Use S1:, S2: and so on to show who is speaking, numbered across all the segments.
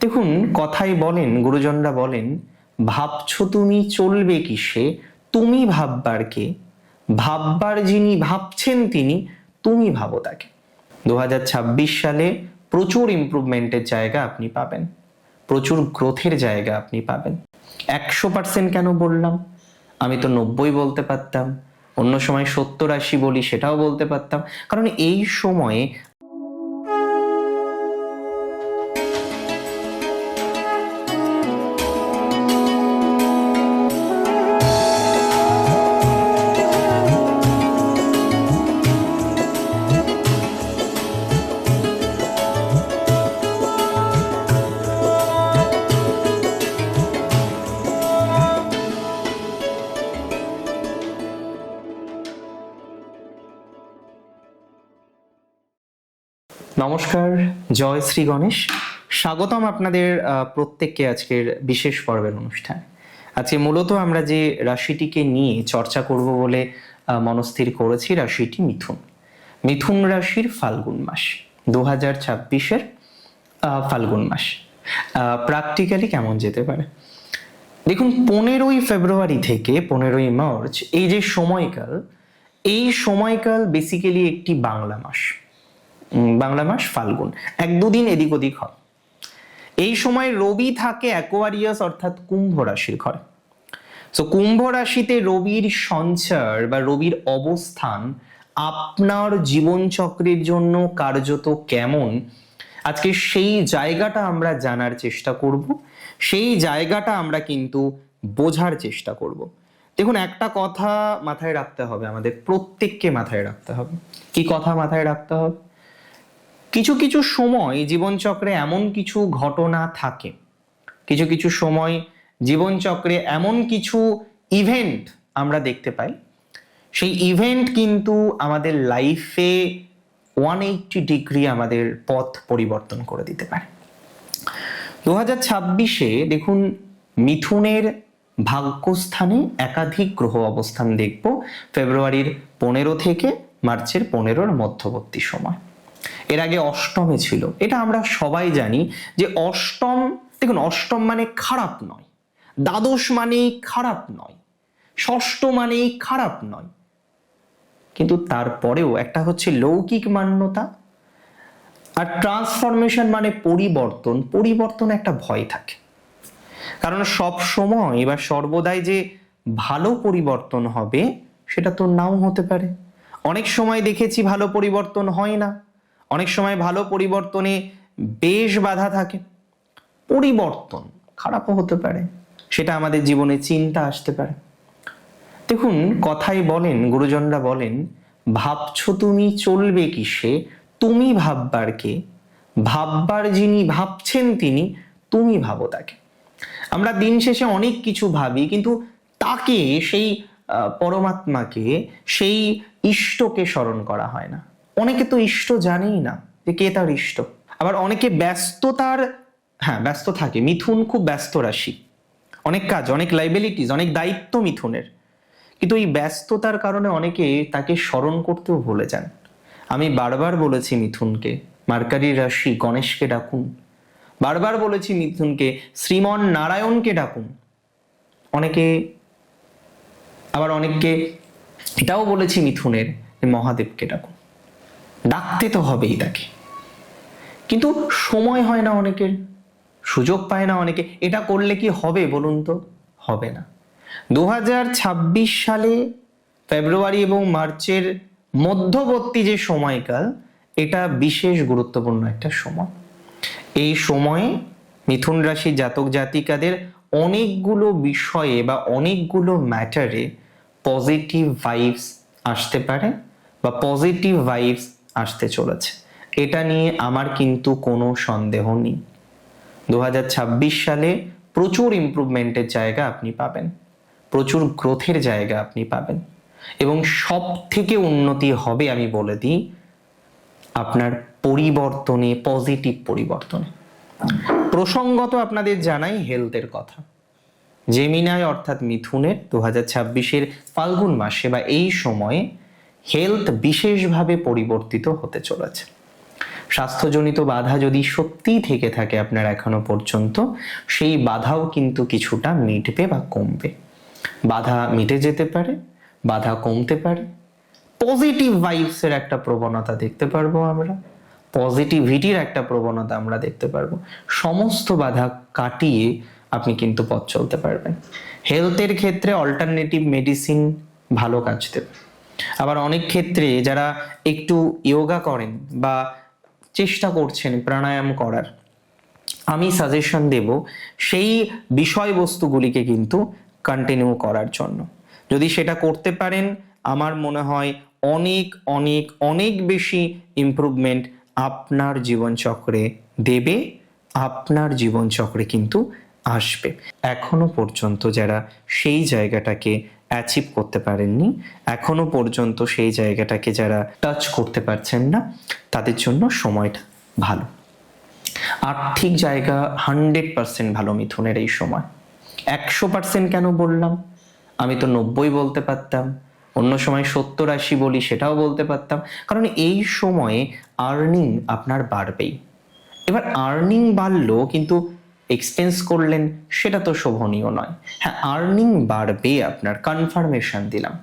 S1: দেখুন, কথায় বলেন, গুরুজনরা বলেন, ভাবছো তুমি চলবে কিসে, তুমি ভাববার কে, ভাববার যিনি ভাবছেন তিনি, তুমি ভাবো তাকে। 2026 সালে প্রচুর ইমপ্রুভমেন্টের জায়গা আপনি পাবেন, প্রচুর গ্রোথের জায়গা আপনি পাবেন। 100% কেন বললাম? আমি তো 90 বলতে পারতাম, অন্য সময় 70-80 বলি, সেটাও বলতে পারতাম। কারণ এই সময়ে নমস্কার, জয় শ্রী গণেশ। স্বাগতম আপনাদের প্রত্যেককে আজকের বিশেষ পর্বের অনুষ্ঠানে। আজকে মূলত আমরা যে রাশিটিকে নিয়ে চর্চা করব বলে মনস্থির করেছি, রাশিটি মিথুন। মিথুন রাশির ফাল্গুন মাস, 2026-এর ফাল্গুন মাস প্র্যাকটিক্যালি কেমন যেতে পারে। দেখুন, 15ই ফেব্রুয়ারি থেকে 15ই মার্চ এই যে সময়কাল, এই সময়কাল বেসিক্যালি একটি বাংলা মাস ফাল্গুন, 1-2 দিন এদিক ওদিক হয়। এই সময় রবি থাকে অ্যাকোয়ারিয়াস অর্থাৎ কুম্ভ রাশির ঘরে। সো কুম্ভ রাশিতে রবির সঞ্চার বা রবির অবস্থান আপনার জীবন চক্রের জন্য কার্যত কেমন, আজকে সেই জায়গাটা আমরা জানার চেষ্টা করব, সেই জায়গাটা আমরা কিন্তু বোঝার চেষ্টা করব। দেখুন, একটা কথা মাথায় রাখতে হবে, আমাদের প্রত্যেককে মাথায় রাখতে হবে। কি কথা মাথায় রাখতে হবে? কিছু কিছু সময় জীবনচক্রে এমন কিছু ঘটনা থাকে, কিছু কিছু সময় জীবনচক্রে এমন কিছু ইভেন্ট আমরা দেখতে পাই, সেই ইভেন্ট কিন্তু আমাদের লাইফে 180 ডিগ্রি আমাদের পথ পরিবর্তন করে দিতে পারে। 2026-এ দেখুন, মিথুনের ভাগ্যস্থানে একাধিক গ্রহ অবস্থান দেখব ফেব্রুয়ারির 15 থেকে মার্চের 15-র মধ্যবর্তী সময়। এর আগে অষ্টমে ছিল, এটা আমরা সবাই জানি যে অষ্টম, দেখুন, অষ্টম মানে খারাপ নয়, দ্বাদশ মানেই খারাপ নয়, ষষ্ঠ মানেই খারাপ নয়, কিন্তু তারপরেও একটা হচ্ছে লৌকিক মান্যতা, আর ট্রান্সফরমেশন মানে পরিবর্তন একটা ভয় থাকে। কারণ সব সময় বা সর্বদাই যে ভালো পরিবর্তন হবে সেটা তো নাও হতে পারে। অনেক সময় দেখেছি ভালো পরিবর্তন হয় না, অনেক সময় ভালো পরিবর্তনে বেশ বাধা থাকে। পরিবর্তন খারাপও হতে পারে, সেটা আমাদের জীবনে চিন্তা আসতে পারে। দেখুন, কথায় বলেন, গুরুজনরা বলেন, ভাবছো তুমি চলবে কিসে, তুমি ভাববার কে, ভাববার যিনি ভাবছেন তিনি, তুমি ভাবো তাকে। আমরা দিন শেষে অনেক কিছু ভাবি, কিন্তু তাকে, সেই পরমাত্মাকে, সেই ইষ্টকে স্মরণ করা হয় না। অনেকে তো ইষ্ট জানেই না যে কে তার ইষ্ট। আবার অনেকে ব্যস্ত থাকে। মিথুন খুব ব্যস্ত রাশি, অনেক কাজ, অনেক লাইবিলিটিস, অনেক দায়িত্ব মিথুনের, কিন্তু এই ব্যস্ততার কারণে অনেকে তাকে স্মরণ করতেও ভুলে যান। আমি বারবার বলেছি মিথুনকে মার্কারি রাশি গণেশকে ডাকুন, বারবার বলেছি মিথুনকে শ্রীমন নারায়ণকে ডাকুন, অনেককে এটাও বলেছি মিথুনের মহাদেবকে ডাকুন। ডাকতে তো হবেই তাকে, কিন্তু সময় হয় না অনেকের, সুযোগ পায় না অনেকে। এটা করলে কি হবে বলুন তো? হবে না। 2026 সালে ফেব্রুয়ারি এবং মার্চের মধ্যবর্তী যে সময়কাল, এটা বিশেষ গুরুত্বপূর্ণ একটা সময়। এই সময়ে মিথুন রাশি জাতক জাতিকাদের অনেকগুলো বিষয়ে বা অনেকগুলো ম্যাটারে পজিটিভ ভাইবস আসতে পারে বা পজিটিভ ভাইবস আসতে চলেছে, এটা নিয়ে আমার কিন্তু কোনো সন্দেহ নেই। 2026 সালে প্রচুর ইমপ্রুভমেন্টের জায়গা আপনি পাবেন, প্রচুর গ্রোথের জায়গা আপনি পাবেন, এবং সব থেকে উন্নতি হবে, আমি বলে দিই, আপনার পরিবর্তনে, পজিটিভ পরিবর্তনে। প্রসঙ্গত আপনাদের জানাই হেলথের কথা। জেমিনাই অর্থাৎ মিথুনের 2026-এর ফাল্গুন মাসে বা এই সময়ে হেলথ বিশেষভাবে পরিবর্তিত হতে চলেছে। স্বাস্থ্যজনিত বাধা যদি সত্যিই থেকে থাকে আপনার এখনো পর্যন্ত, সেই বাধাও কিন্তু কিছুটা মিটবে বা কমবে। বাধা মিটে যেতে পারে, বাধা কমতে পারে, পজিটিভ ভাইবসের একটা প্রবণতা দেখতে পারবো আমরা, পজিটিভিটির একটা প্রবণতা আমরা দেখতে পারবো। সমস্ত বাধা কাটিয়ে আপনি কিন্তু পথ চলতে পারবেন। হেলথের ক্ষেত্রে অল্টারনেটিভ মেডিসিন ভালো কাজ দেবে। আবার অনেক ক্ষেত্রে যারা একটু যোগা করেন বা চেষ্টা করছেন প্রাণায়াম করার, আমি সাজেশন দেব সেই বিষয়বস্তুগুলিকে কিন্তু কন্টিনিউ করার জন্য। যদি সেটা করতে পারেন, আমার মনে হয় অনেক অনেক অনেক বেশি ইমপ্রুভমেন্ট আপনার জীবনচক্রে দেবে, আপনার জীবনচক্রে কিন্তু আসবে। এখনো পর্যন্ত যারা সেই জায়গাটাকে অ্যাচিভ করতে পারেননি, এখনো পর্যন্ত সেই জায়গাটাকে যারা টাচ করতে পারছেন না, তাদের জন্য সময়টা ভালো। আর্থিক জায়গা 100% ভালো মিথুনের এই সময়। 100% কেন বললাম? আমি তো 90 বলতে পারতাম, অন্য সময় 70-80 বলি, সেটাও বলতে পারতাম, কারণ এই সময়ে আর্নিং আপনার বাড়বেই। এবার আর্নিং বাড়লো কিন্তু এক্সপেন্স করলেন, সেটা তো শোভনীয় নয়। হ্যাঁ, আর্নিং বাড়বে আপনার, কনফার্মেশন দিলাম।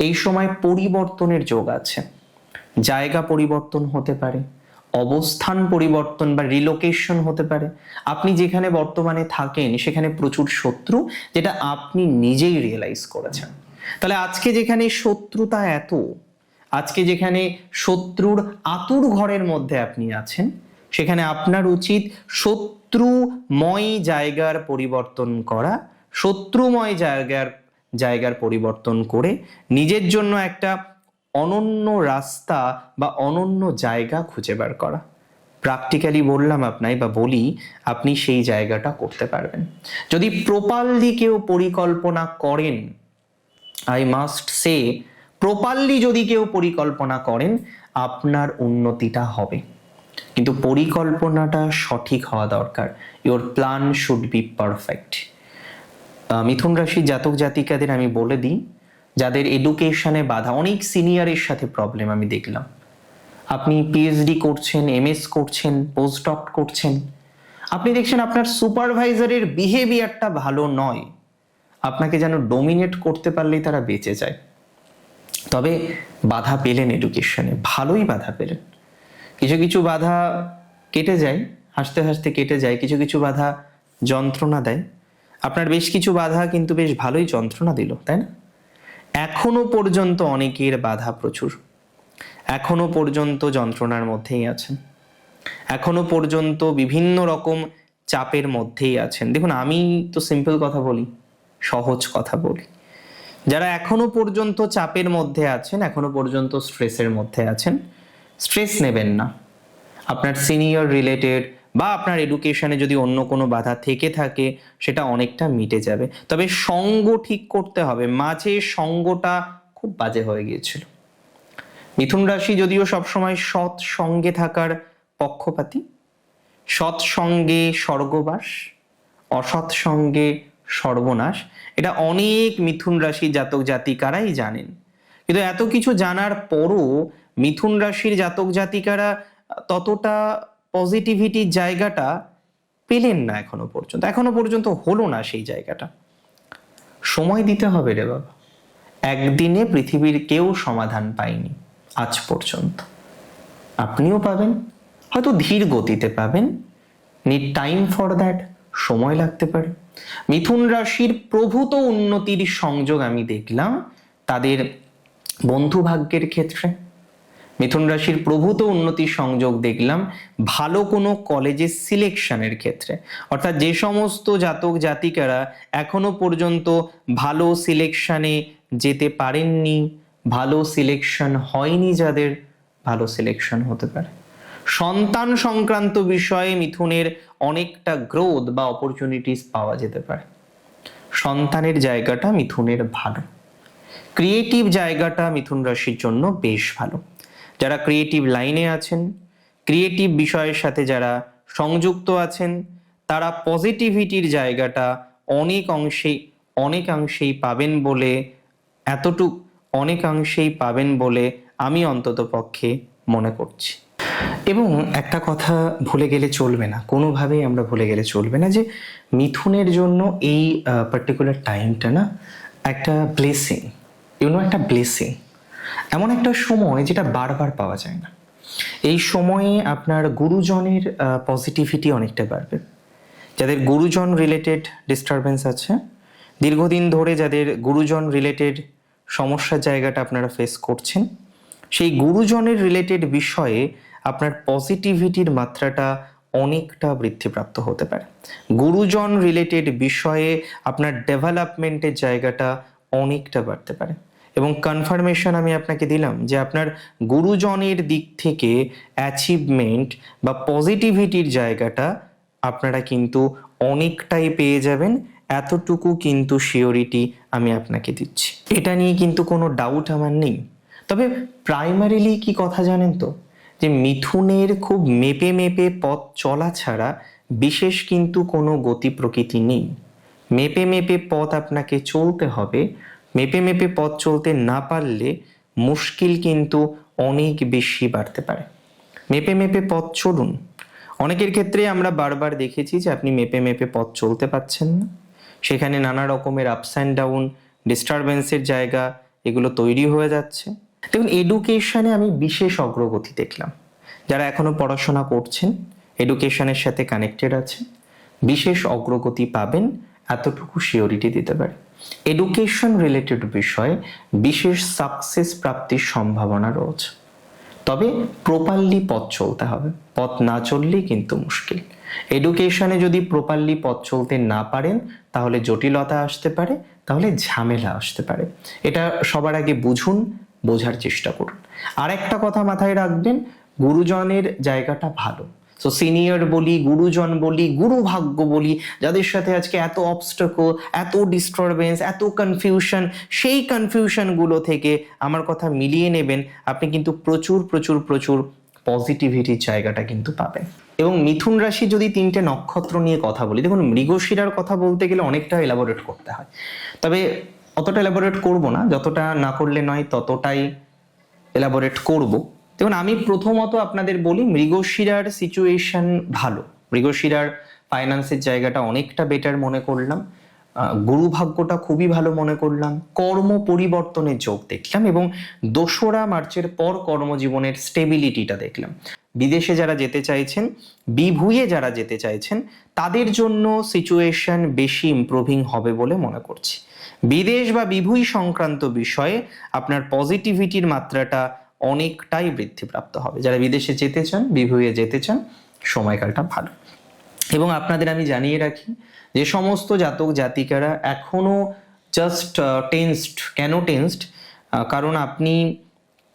S1: এই সময় পরিবর্তনের যোগ আছে, জায়গা পরিবর্তন হতে পারে, অবস্থান পরিবর্তন বা রিলোকেশন হতে পারে। আপনি যেখানে বর্তমানে থাকেন সেখানে প্রচুর শত্রু, যেটা আপনি নিজেই রিয়েলাইজ করেছেন। তাহলে আজকে যেখানে শত্রুতা এত, আজকে যেখানে শত্রুর আতুর ঘরের মধ্যে আপনি আছেন, সেখানে আপনার উচিত শত্রুময় জায়গার পরিবর্তন করা, শত্রুময় জায়গার পরিবর্তন করে নিজের জন্য একটা অনন্য রাস্তা বা অনন্য জায়গা খুঁজে বার করা। প্র্যাকটিক্যালি বললাম আপনাই বা বলি, আপনি সেই জায়গাটা করতে পারবেন যদি প্রপারলি কেউ পরিকল্পনা করেন। আই মাস্ট সে, প্রপারলি যদি কেউ পরিকল্পনা করেন, আপনার উন্নতিটা হবে। কিন্তু পরিকল্পনাটা সঠিক হওয়া দরকার। Your plan should be perfect. মিথুন রাশির জাতক জাতিকাদের আমি বলে দিই, যাদের এডুকেশনে বাধা, অনেক সিনিয়রের সাথে প্রবলেম আমি দেখলাম। আপনি পিএইচডি করছেন, এমএস করছেন, পোস্টডক করছেন, আপনি দেখছেন আপনার সুপারভাইজারের বিহেভিয়ারটা ভালো নয়, আপনাকে যেন ডোমিনেট করতে পারলেই তারা বেঁচে যায়। তবে বাধা পেলেন এডুকেশনে, ভালোই বাধা পেলেন। কিছু কিছু বাধা কেটে যায়, হাসতে হাসতে কেটে যায়, কিছু কিছু বাধা যন্ত্রণা দেয়। আপনার বেশ কিছু বাধা কিন্তু বেশ ভালোই যন্ত্রণা দিল, তাই না? এখনো পর্যন্ত অনেকের বাধা প্রচুর, এখনো পর্যন্ত যন্ত্রণার মধ্যেই আছেন, এখনো পর্যন্ত বিভিন্ন রকম চাপের মধ্যেই আছেন। দেখুন, আমি তো সিম্পল কথা বলি, সহজ কথা বলি। যারা এখনো পর্যন্ত চাপের মধ্যে আছেন, এখনো পর্যন্ত স্ট্রেসের মধ্যে আছেন, স্ট্রেস নেবেন না। আপনার সিনিয়র রিলেটেড বা আপনার এডুকেশনে যদি অন্য কোনো বাধা থেকে থাকে, সেটা অনেকটা মিটে যাবে। তবে সঙ্গ ঠিক করতে হবে, মাঝে সঙ্গটা খুব বাজে হয়ে গিয়েছিল। মিথুন রাশি যদিও সবসময় সৎ সঙ্গে থাকার পক্ষপাতী, সৎ সঙ্গে স্বর্গবাস, অসৎ সঙ্গে সর্বনাশ, এটা অনেক মিথুন রাশি জাতক জাতিকারাই জানেন। কিন্তু এত কিছু জানার পরও মিথুন রাশির জাতক জাতিকারা ততটা পজিটিভিটির জায়গাটা পেলেন না এখনো পর্যন্ত হলো না সেই জায়গাটা। সময় দিতে হবে রে বাবা। একদিনে পৃথিবীর কেউ সমাধান পায়নি আজ পর্যন্ত, আপনিও পাবেন, হয়তো ধীর গতিতে পাবেন। নিড টাইম ফর দ্যাট, সময় লাগতে পারে। মিথুন রাশির প্রভূত উন্নতির সংযোগ আমি দেখলাম তাদের বন্ধু ভাগ্যের ক্ষেত্রে। মিথুন রাশির প্রভূত উন্নতির সংযোগ দেখলাম ভালো কোনো কলেজের সিলেকশনের ক্ষেত্রে। অর্থাৎ যে সমস্ত জাতক জাতিকারা এখনো পর্যন্ত ভালো সিলেকশনে যেতে পারেননি, ভালো সিলেকশন হয়নি যাদের, ভালো সিলেকশন হতে পারে। সন্তান সংক্রান্ত বিষয়ে মিথুনের অনেকটা গ্রোথ বা অপরচুনিটিস পাওয়া যেতে পারে। সন্তানের জায়গাটা মিথুনের ভালো। ক্রিয়েটিভ জায়গাটা মিথুন রাশির জন্য বেশ ভালো। যারা ক্রিয়েটিভ লাইনে আছেন, ক্রিয়েটিভ বিষয়ের সাথে যারা সংযুক্ত আছেন, তারা পজিটিভিটির জায়গাটা অনেকাংশেই পাবেন বলে, অনেকাংশেই পাবেন বলে আমি অন্তত পক্ষে মনে করছি। এবং একটা কথা ভুলে গেলে চলবে না, কোনোভাবেই আমরা ভুলে গেলে চলবে না যে মিথুনের জন্য এই পার্টিকুলার টাইমটা না একটা ব্লেসিং, একটা ব্লেসিং, এমন একটা সময় যেটা বারবার পাওয়া যায় না। এই সময়ে আপনার গুরুজনের পজিটিভিটি অনেকটা বাড়বে। যাদের গুরুজন রিলেটেড ডিস্টারবেন্স আছে, দীর্ঘদিন ধরে যাদের গুরুজন রিলেটেড সমস্যার জায়গাটা আপনারা ফেস করছেন, সেই গুরুজনের রিলেটেড বিষয়ে আপনার পজিটিভিটির মাত্রাটা অনেকটা বৃদ্ধিপ্রাপ্ত হতে পারে। গুরুজন রিলেটেড বিষয়ে আপনার ডেভেলপমেন্টের জায়গাটা অনেকটা বাড়তে পারে। এবং কনফার্মেশন আমি আপনাকে দিলাম যে আপনার গুরুজনের দিক থেকে অ্যাচিভমেন্ট বা পজিটিভিটির জায়গাটা আপনারা কিন্তু অনেকটাই পেয়ে যাবেন, এতটুকু কিন্তু শিওরিটি আমি আপনাকে দিচ্ছি। এটা নিয়ে কিন্তু কোনো ডাউট আমার নেই। তবে প্রাইমারিলি কি কথা জানেন তো, যে মিথুনের খুব মেপে মেপে পথ চলা ছাড়া বিশেষ কিন্তু কোনো গতি প্রকৃতি নেই। মেপে মেপে পথ আপনাকে চলতে হবে। মেপে মেপে পথ চলতে না পারলে মুশকিল কিন্তু অনেক বেশি বাড়তে পারে। মেপে মেপে পথ চলুন। অনেকের ক্ষেত্রে আমরা বারবার দেখেছি যে আপনি মেপে মেপে পথ চলতে পারছেন না, সেখানে নানা রকমের আপস অ্যান্ড ডাউন, ডিস্টারবেন্সের জায়গা এগুলো তৈরি হয়ে যাচ্ছে। দেখুন, এডুকেশনে আমি বিশেষ অগ্রগতি দেখলাম। যারা এখনো পড়াশোনা করছেন, এডুকেশনের সাথে কানেক্টেড আছে, বিশেষ অগ্রগতি পাবেন, এতটুকু শিওরিটি দিতে পারে। এডুকেশন রিলেটেড বিষয়ে বিশেষ সাকসেস প্রাপ্তির সম্ভাবনা রয়েছে। তবে প্রপারলি পথ চলতে হবে, পথ না চললেই কিন্তু মুশকিল। এডুকেশনে যদি প্রপারলি পথ চলতে না পারেন তাহলে জটিলতা আসতে পারে, তাহলে ঝামেলা আসতে পারে। এটা সবার আগে বুঝুন, বোঝার চেষ্টা করুন। আর একটা কথা মাথায় রাখবেন, গুরুজনের জায়গাটা ভালো। সো সিনিয়র বলি, গুরুজন বলি, গুরু ভাগ্য বলি, যাদের সাথে আজকে এত অবস্টাকল, এত ডিস্টারবেন্স, এত কনফিউশন, সেই কনফিউশনগুলো থেকে আমার কথা মিলিয়ে নেবেন, আপনি কিন্তু প্রচুর প্রচুর প্রচুর পজিটিভিটির জায়গাটা কিন্তু পাবেন। এবং মিথুন রাশি যদি 3টে নক্ষত্র নিয়ে কথা বলি, দেখুন মৃগশিরার কথা বলতে গেলে অনেকটা এলাবোরেট করতে হয়, তবে অতটা এলাবোরেট করব না, যতটা না করলে নয় ততটাই এলাবোরেট করব। দেখুন, আমি প্রথমত আপনাদের বলি মৃগশিরার সিচুয়েশন ভালো। মৃগশিরার ফাইন্যান্সের জায়গাটা অনেকটা বেটার মনে করলাম, গুরু ভাগ্যটা খুবই ভালো মনে করলাম, কর্ম পরিবর্তনের যোগ দেখলাম, এবং 2রা মার্চের পর কর্মজীবনের স্টেবিলিটিটা দেখলাম। বিদেশে যারা যেতে চাইছেন, বিভুঁইয়ে যারা যেতে চাইছেন, তাদের জন্য সিচুয়েশন বেশি ইমপ্রুভিং হবে বলে মনে করছি। বিদেশ বা বিভুঁই সংক্রান্ত বিষয়ে আপনার পজিটিভিটির মাত্রাটা অনেকটাই বৃদ্ধিপ্রাপ্ত হবে। যারা বিদেশে যেতে চান, বিভুঁইয়ে যেতে চান, সময়কালটা ভালো। এবং আপনাদের আমি জানিয়ে রাখি, যে সমস্ত জাতক জাতিকারা এখনো জাস্ট টেন্সড, কেন টেন্সড? কারণ আপনি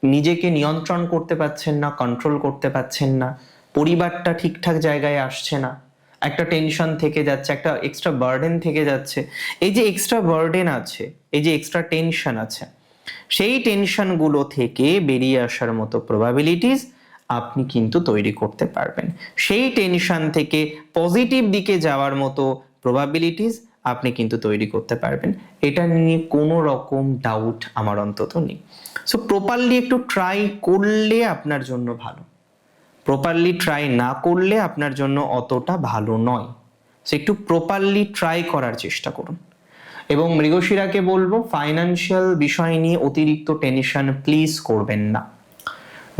S1: নিজেকে নিয়ন্ত্রণ করতে পারছেন না, কন্ট্রোল করতে পারছেন না, পরিবারটা ঠিকঠাক জায়গায় আসছে না, একটা টেনশন থেকে যাচ্ছে, একটা এক্সট্রা বার্ডেন থেকে যাচ্ছে। এই যে এক্সট্রা বার্ডেন আছে, এই যে এক্সট্রা টেনশন আছে, সেই টেনশনগুলো থেকে বেরিয়ে আসার মতো প্রবাবিলিটিস আপনি কিন্তু তৈরি করতে পারবেন। সেই টেনশন থেকে পজিটিভ দিকে যাওয়ার মতো প্রবাবিলিটিস আপনি কিন্তু তৈরি করতে পারবেন। এটা নিয়ে কোনো রকম ডাউট আমার অন্তত নেই। সো প্রপারলি একটু ট্রাই করলে আপনার জন্য ভালো, প্রপারলি ট্রাই না করলে আপনার জন্য অতটা ভালো নয়। সো একটু প্রপারলি ট্রাই করার চেষ্টা করুন। এবং মৃগশিরাকে বলবো, ফাইন্যান্সিয়াল বিষয় নিয়ে অতিরিক্ত টেনশন প্লিজ করবেন না।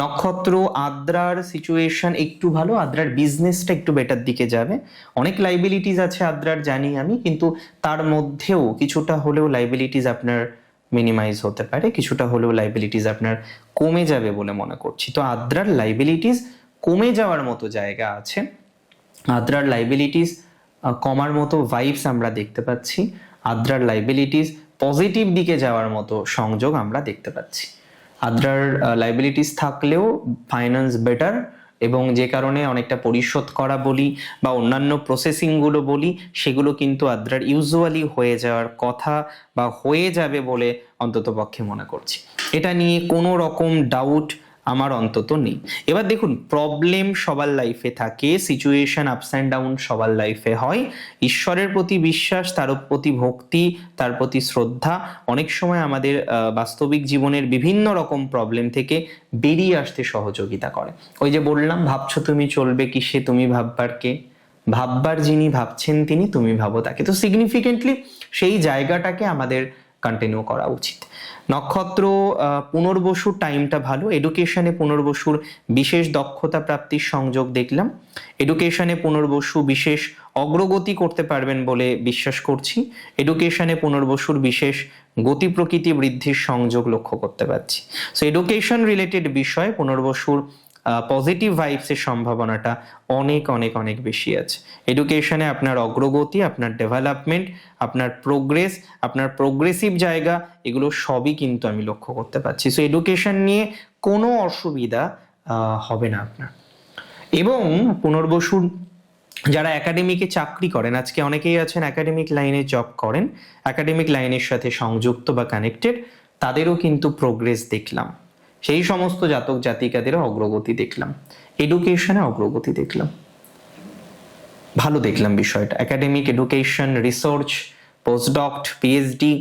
S1: নক্ষত্র আদ্রার সিচুয়েশন একটু ভালো, আদ্রার বিজনেসটা একটু বেটার দিকে যাবে। অনেক লাইবিলিটিস আছে আদ্রার জানি আমি, কিন্তু তার মধ্যেও কিছুটা হলেও লাইবিলিটিস আপনার মিনিমাইজ হতে পারে, কিছুটা হলেও লাইবিলিটিস আপনার কমে যাবে বলে মনে করছি। তো আদ্রার লাইবিলিটিস কমে যাওয়ার মতো জায়গা আছে, আদ্রার লাইবিলিটিস কমার মতো ভাইবস আমরা দেখতে পাচ্ছি, আদ্রার লাইবিলিটিস পজিটিভ দিকে যাওয়ার মতো সংযোগ আমরা দেখতে পাচ্ছি। আদ্রার লাইবিলিটিস থাকলেও ফাইন্যান্স বেটার, এবং যে কারণে অনেকটা পরিশোধ করা বলি বা অন্যান্য প্রসেসিংগুলো বলি, সেগুলো কিন্তু আদ্রার ইউজুয়ালি হয়ে যাওয়ার কথা বা হয়ে যাবে বলে অন্তত পক্ষে মনে করছি। এটা নিয়ে কোনো রকম ডাউট আমার অন্তত নেই। এবার দেখুন, প্রবলেম সবার লাইফে থাকে, সিচুয়েশন আপস অ্যান্ড ডাউন সবার লাইফে হয়। ঈশ্বরের প্রতি বিশ্বাস, তার প্রতি ভক্তি, তার প্রতি শ্রদ্ধা অনেক সময় আমাদের বাস্তবিক জীবনের বিভিন্ন রকম প্রবলেম থেকে বেরিয়ে আসতে সহযোগিতা করে। ওই যে বললাম, ভাবছো তুমি চলবে কিসে, তুমি ভাববার কে, ভাববার যিনি ভাবছেন তিনি, তুমি ভাবো তাকে। তো সিগনিফিকেন্টলি সেই জায়গাটাকে আমাদের কন্টিনিউ করা উচিত। নক্ষত্র পুনর্বসুর টাইমটা ভালো। এডুকেশনে পুনর্বসুর বিশেষ দক্ষতা প্রাপ্তির সংযোগ দেখলাম। এডুকেশনে পুনর্বসু বিশেষ অগ্রগতি করতে পারবেন বলে বিশ্বাস করছি। এডুকেশনে পুনর্বসুর বিশেষ গতি প্রকৃতি বৃদ্ধির সংযোগ লক্ষ্য করতে পারছি। সো এডুকেশন রিলেটেড বিষয়ে পুনর্বসুর পজিটিভ ভাইবসের সম্ভাবনাটা অনেক অনেক অনেক বেশি আছে। এডুকেশনে আপনার অগ্রগতি, আপনার ডেভেলপমেন্ট, আপনার প্রোগ্রেস, আপনার প্রোগ্রেসিভ জায়গা, এগুলো সবই কিন্তু আমি লক্ষ্য করতে পারছি। সো এডুকেশন নিয়ে কোনো অসুবিধা হবে না আপনার। এবং পুনর্বসুর যারা একাডেমিকে চাকরি করেন, আজকে অনেকেই আছেন একাডেমিক লাইনে জব করেন, একাডেমিক লাইনের সাথে সংযুক্ত বা কানেক্টেড, তাদেরও কিন্তু প্রোগ্রেস দেখলাম। সেই সমস্ত জাতক জাতিকাদেরও অগ্রগতি দেখলাম, এডুকেশনে অগ্রগতি দেখলাম, ভালো দেখলাম বিষয়টা। একাডেমিক, এডুকেশন, রিসার্চ, পোস্টডক্ট, পিএইচডি,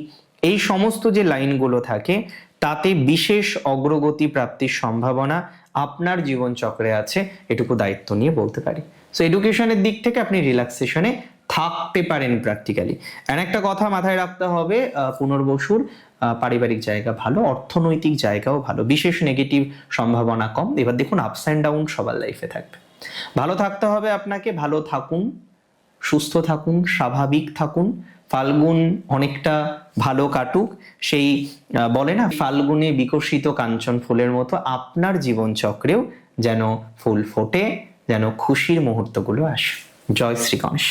S1: এই সমস্ত যে লাইনগুলো থাকে তাতে বিশেষ অগ্রগতি প্রাপ্তির সম্ভাবনা আপনার জীবনচক্রে আছে, এটুকু দায়িত্ব নিয়ে বলতে পারি। সো এডুকেশনের দিক থেকে আপনি রিল্যাক্সেশনে থাকতে পারেন প্র্যাকটিক্যালি। আর একটা কথা মাথায় রাখতে হবে, পুনর্বসুর পারিবারিক জায়গা ভালো, অর্থনৈতিক জায়গাও ভালো, বিশেষ নেগেটিভ সম্ভাবনা কম। এবার দেখুন, আপস অ্যান্ড ডাউন সবার লাইফে থাকবে। ভালো থাকতে হবে আপনাকে, ভালো থাকুন, সুস্থ থাকুন, স্বাভাবিক থাকুন। ফাল্গুন অনেকটা ভালো কাটুক। সেই বলে না, ফাল্গুনে বিকশিত কাঞ্চন ফুলের মতো আপনার জীবনচক্রেও যেন ফুল ফোটে, যেন খুশির মুহূর্তগুলো আসে। জয় শ্রী গণেশ।